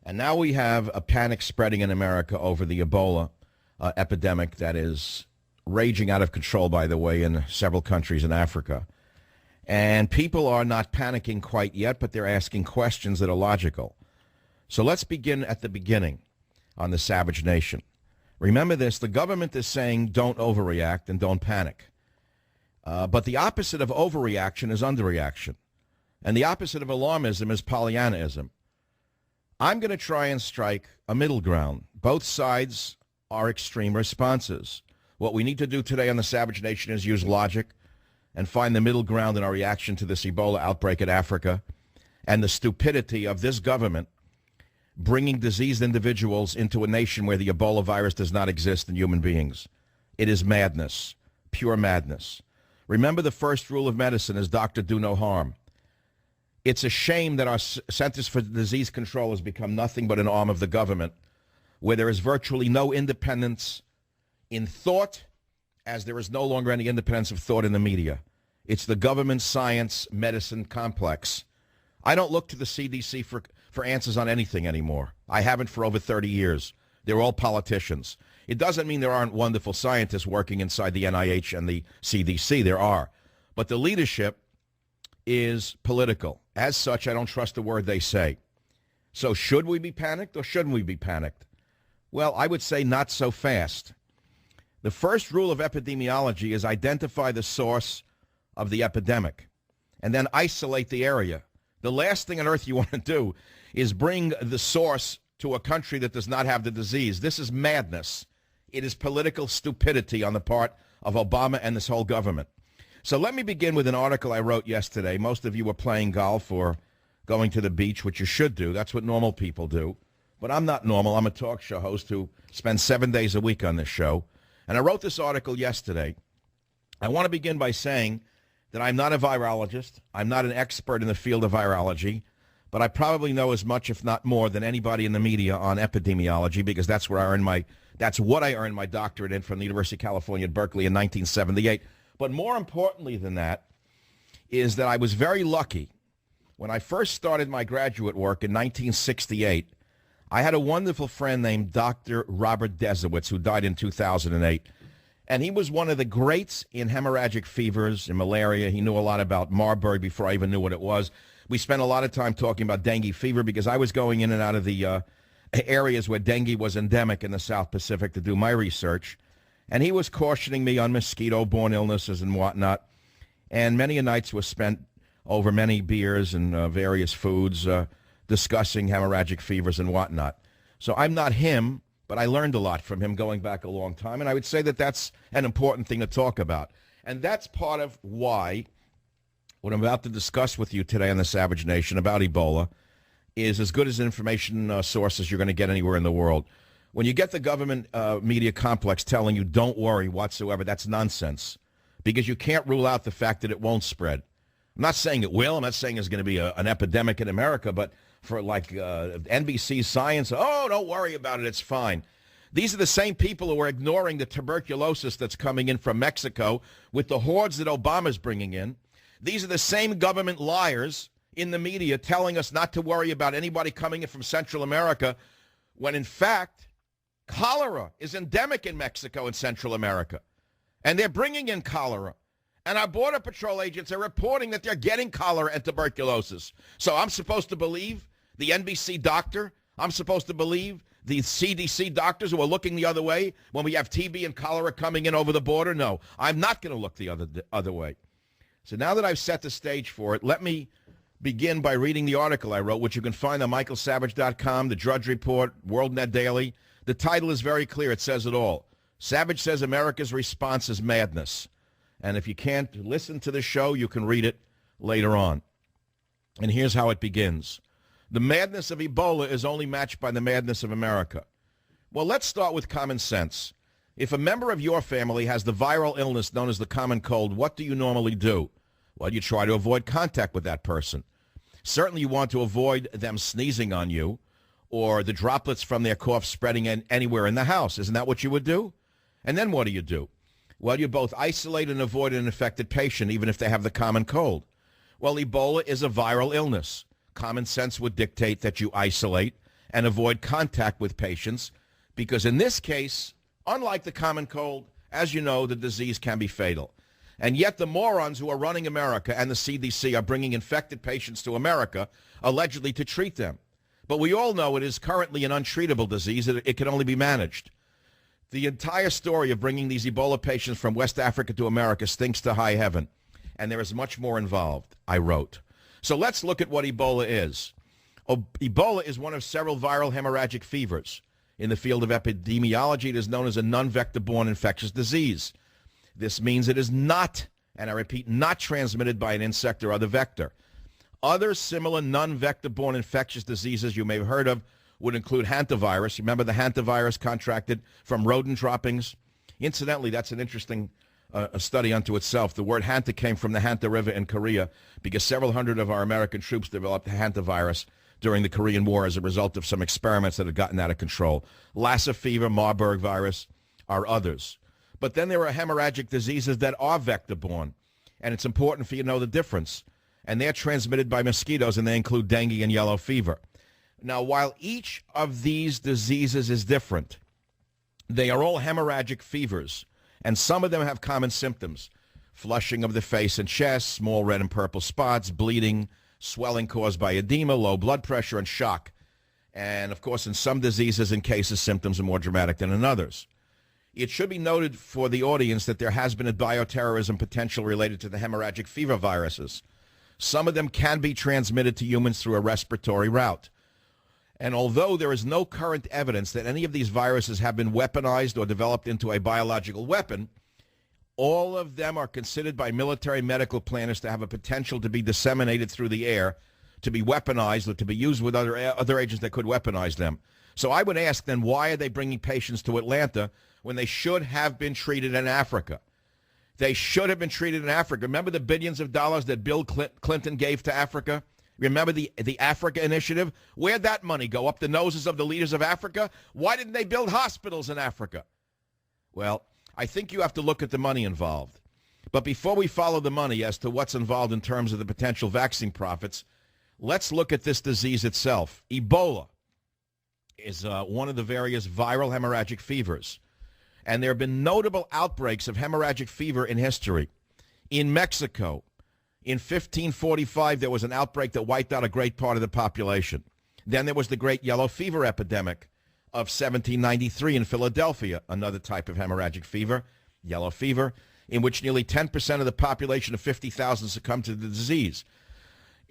And now we have a panic spreading in America over the Ebola epidemic that is raging out of control, by the way, in several countries in Africa. And people are not panicking quite yet, but they're asking questions that are logical. So let's begin at the beginning on the Savage Nation. Remember this, the government is saying don't overreact and don't panic. But the opposite of overreaction is underreaction. And the opposite of alarmism is Pollyannaism. I'm going to try and strike a middle ground. Both sides are extreme responses. What we need to do today on the Savage Nation is use logic and find the middle ground in our reaction to this Ebola outbreak in Africa and the stupidity of this government bringing diseased individuals into a nation where the Ebola virus does not exist in human beings. It is madness, pure madness. Remember, the first rule of medicine is doctor, do no harm. It's a shame that our Centers for Disease Control has become nothing but an arm of the government, where there is virtually no independence in thought, as there is no longer any independence of thought in the media. It's the government science medicine complex. I don't look to the CDC for answers on anything anymore. I haven't for over 30 years. They're all politicians. It doesn't mean there aren't wonderful scientists working inside the NIH and the CDC. There are. But the leadership is political. As such, I don't trust a word they say. So should we be panicked or shouldn't we be panicked? Well, I would say not so fast. The first rule of epidemiology is identify the source of the epidemic and then isolate the area. The last thing on earth you want to do is bring the source to a country that does not have the disease. This is madness. It is political stupidity on the part of Obama and this whole government. So let me begin with an article I wrote yesterday. Most of you were playing golf or going to the beach, which you should do. That's what normal people do. But I'm not normal. I'm a talk show host who spends 7 days a week on this show. And I wrote this article yesterday. I want to begin by saying that I'm not a virologist. I'm not an expert in the field of virology. But I probably know as much, if not more, than anybody in the media on epidemiology, because that's what I earned my doctorate in from the University of California at Berkeley in 1978. But more importantly than that is that I was very lucky. When I first started my graduate work in 1968, I had a wonderful friend named Dr. Robert Desowitz, who died in 2008. And he was one of the greats in hemorrhagic fevers and malaria. He knew a lot about Marburg before I even knew what it was. We spent a lot of time talking about dengue fever because I was going in and out of the areas where dengue was endemic in the South Pacific to do my research. And he was cautioning me on mosquito-borne illnesses and whatnot. And many nights were spent over many beers and various foods discussing hemorrhagic fevers and whatnot. So I'm not him, but I learned a lot from him going back a long time. And I would say that that's an important thing to talk about. And that's part of why what I'm about to discuss with you today on the Savage Nation about Ebola is as good as information source as you're going to get anywhere in the world. When you get the government media complex telling you don't worry whatsoever, that's nonsense, because you can't rule out the fact that it won't spread. I'm not saying it will. I'm not saying there's going to be an epidemic in America, but for like NBC Science, oh, don't worry about it, it's fine. These are the same people who are ignoring the tuberculosis that's coming in from Mexico with the hordes that Obama's bringing in. These are the same government liars in the media telling us not to worry about anybody coming in from Central America when, in fact, cholera is endemic in Mexico and Central America. And they're bringing in cholera. And our Border Patrol agents are reporting that they're getting cholera and tuberculosis. So I'm supposed to believe the NBC doctor? I'm supposed to believe the CDC doctors who are looking the other way when we have TB and cholera coming in over the border? No, I'm not going to look the other way. So now that I've set the stage for it, let me begin by reading the article I wrote, which you can find on michaelsavage.com, The Drudge Report, WorldNet Daily. The title is very clear. It says it all. Savage says America's response is madness. And if you can't listen to the show, you can read it later on. And here's how it begins. The madness of Ebola is only matched by the madness of America. Well, let's start with common sense. If a member of your family has the viral illness known as the common cold, what do you normally do? Well, you try to avoid contact with that person. Certainly you want to avoid them sneezing on you or the droplets from their cough spreading anywhere in the house. Isn't that what you would do? And then what do? Well, you both isolate and avoid an infected patient, even if they have the common cold. Well, Ebola is a viral illness. Common sense would dictate that you isolate and avoid contact with patients, because in this case, unlike the common cold, as you know, the disease can be fatal. And yet the morons who are running America and the CDC are bringing infected patients to America, allegedly to treat them. But we all know it is currently an untreatable disease. It can only be managed. The entire story of bringing these Ebola patients from West Africa to America stinks to high heaven. And there is much more involved, I wrote. So let's look at what Ebola is. Ebola is one of several viral hemorrhagic fevers. In the field of epidemiology, it is known as a non-vector-borne infectious disease. This means it is not, and I repeat, not transmitted by an insect or other vector. Other similar non-vector-borne infectious diseases you may have heard of would include hantavirus. Remember the hantavirus contracted from rodent droppings? Incidentally, that's an interesting a study unto itself. The word hanta came from the Hanta River in Korea because several hundred of our American troops developed hantavirus during the Korean War as a result of some experiments that had gotten out of control. Lassa fever, Marburg virus are others. But then there are hemorrhagic diseases that are vector-borne, and it's important for you to know the difference. And they're transmitted by mosquitoes, and they include dengue and yellow fever. Now, while each of these diseases is different, they are all hemorrhagic fevers, and some of them have common symptoms: flushing of the face and chest, small red and purple spots, bleeding, swelling caused by edema, low blood pressure, and shock. And, of course, in some diseases and cases, symptoms are more dramatic than in others. It should be noted for the audience that there has been a bioterrorism potential related to the hemorrhagic fever viruses. Some of them can be transmitted to humans through a respiratory route. And although there is no current evidence that any of these viruses have been weaponized or developed into a biological weapon, all of them are considered by military medical planners to have a potential to be disseminated through the air, to be weaponized, or to be used with other agents that could weaponize them. So I would ask then, why are they bringing patients to Atlanta when they should have been treated in Africa? They should have been treated in Africa. Remember the billions of dollars that Bill Clinton gave to Africa? Remember the Africa Initiative? Where'd that money go? Up the noses of the leaders of Africa? Why didn't they build hospitals in Africa? Well, I think you have to look at the money involved. But before we follow the money as to what's involved in terms of the potential vaccine profits, let's look at this disease itself. Ebola is one of the various viral hemorrhagic fevers. And there have been notable outbreaks of hemorrhagic fever in history. In Mexico, in 1545, there was an outbreak that wiped out a great part of the population. Then there was the great yellow fever epidemic of 1793 in Philadelphia, another type of hemorrhagic fever, yellow fever, in which nearly 10% of the population of 50,000 succumbed to the disease.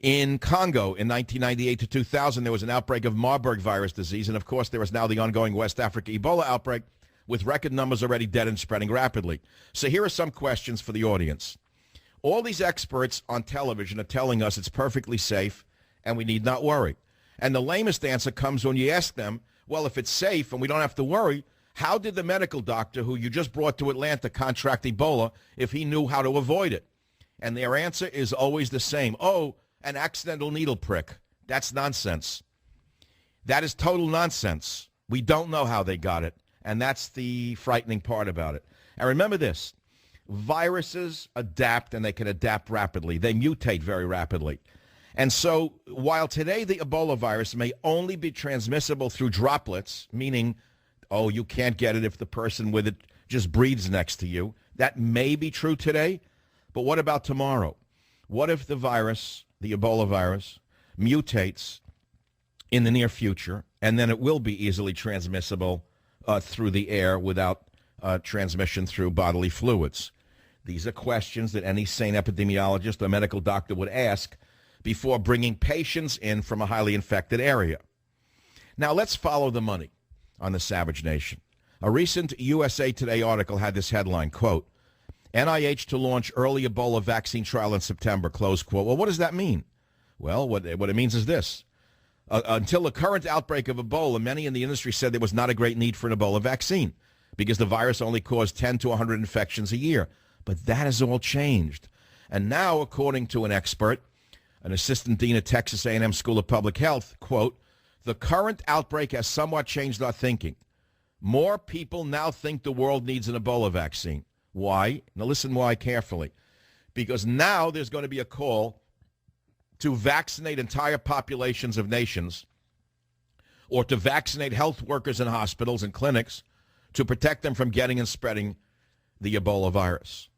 In Congo, in 1998 to 2000, there was an outbreak of Marburg virus disease, and of course there is now the ongoing West Africa Ebola outbreak, with record numbers already dead and spreading rapidly. So here are some questions for the audience. All these experts on television are telling us it's perfectly safe and we need not worry. And the lamest answer comes when you ask them, well, if it's safe and we don't have to worry, how did the medical doctor who you just brought to Atlanta contract Ebola if he knew how to avoid it? And their answer is always the same. Oh, an accidental needle prick. That's nonsense. That is total nonsense. We don't know how they got it. And that's the frightening part about it. And remember this, viruses adapt, and they can adapt rapidly. They mutate very rapidly. And so while today the Ebola virus may only be transmissible through droplets, meaning, oh, you can't get it if the person with it just breathes next to you, that may be true today. But what about tomorrow? What if the virus, the Ebola virus, mutates in the near future, and then it will be easily transmissible through the air without transmission through bodily fluids? These are questions that any sane epidemiologist or medical doctor would ask before bringing patients in from a highly infected area. Now, let's follow the money on the savage nation. A recent USA Today article had this headline, quote, NIH to launch early Ebola vaccine trial in September, close quote. Well, what does that mean? Well, what it means is this. Until the current outbreak of Ebola, many in the industry said there was not a great need for an Ebola vaccine because the virus only caused 10 to 100 infections a year. But that has all changed. And now, according to an expert, an assistant dean at Texas A&M School of Public Health, quote, the current outbreak has somewhat changed our thinking. More people now think the world needs an Ebola vaccine. Why? Now listen why carefully. Because now there's going to be a call to vaccinate entire populations of nations or to vaccinate health workers in hospitals and clinics to protect them from getting and spreading the Ebola virus.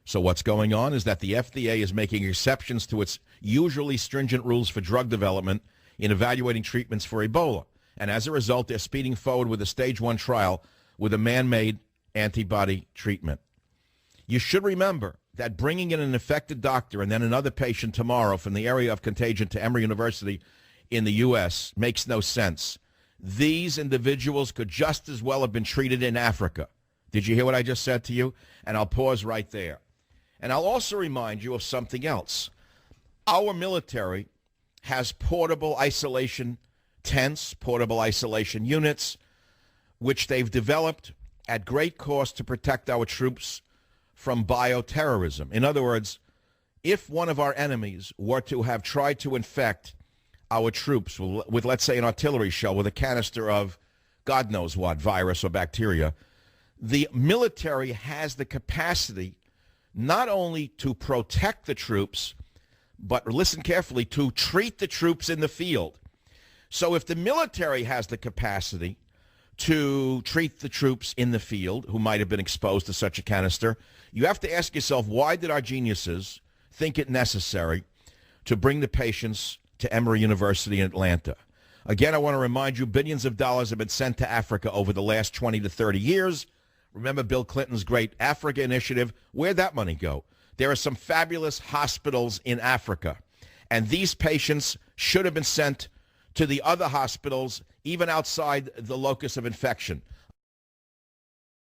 So what's going on is that the FDA is making exceptions to its usually stringent rules for drug development in evaluating treatments for Ebola. And as a result, they're speeding forward with a stage 1 trial with a man-made antibody treatment. You should remember that bringing in an infected doctor and then another patient tomorrow from the area of contagion to Emory University in the U.S. makes no sense. These individuals could just as well have been treated in Africa. Did you hear what I just said to you? And I'll pause right there. And I'll also remind you of something else. Our military has portable isolation tents, portable isolation units, which they've developed at great cost to protect our troops from bioterrorism. In other words, if one of our enemies were to have tried to infect our troops with, let's say, an artillery shell with a canister of God knows what, virus or bacteria, the military has the capacity not only to protect the troops, but listen carefully, to treat the troops in the field. So if the military has the capacity to treat the troops in the field who might have been exposed to such a canister, you have to ask yourself, why did our geniuses think it necessary to bring the patients to Emory University in Atlanta? Again, I want to remind you, billions of dollars have been sent to Africa over the last 20 to 30 years. Remember Bill Clinton's great Africa initiative? Where'd that money go? There are some fabulous hospitals in Africa, and these patients should have been sent to the other hospitals, even outside the locus of infection.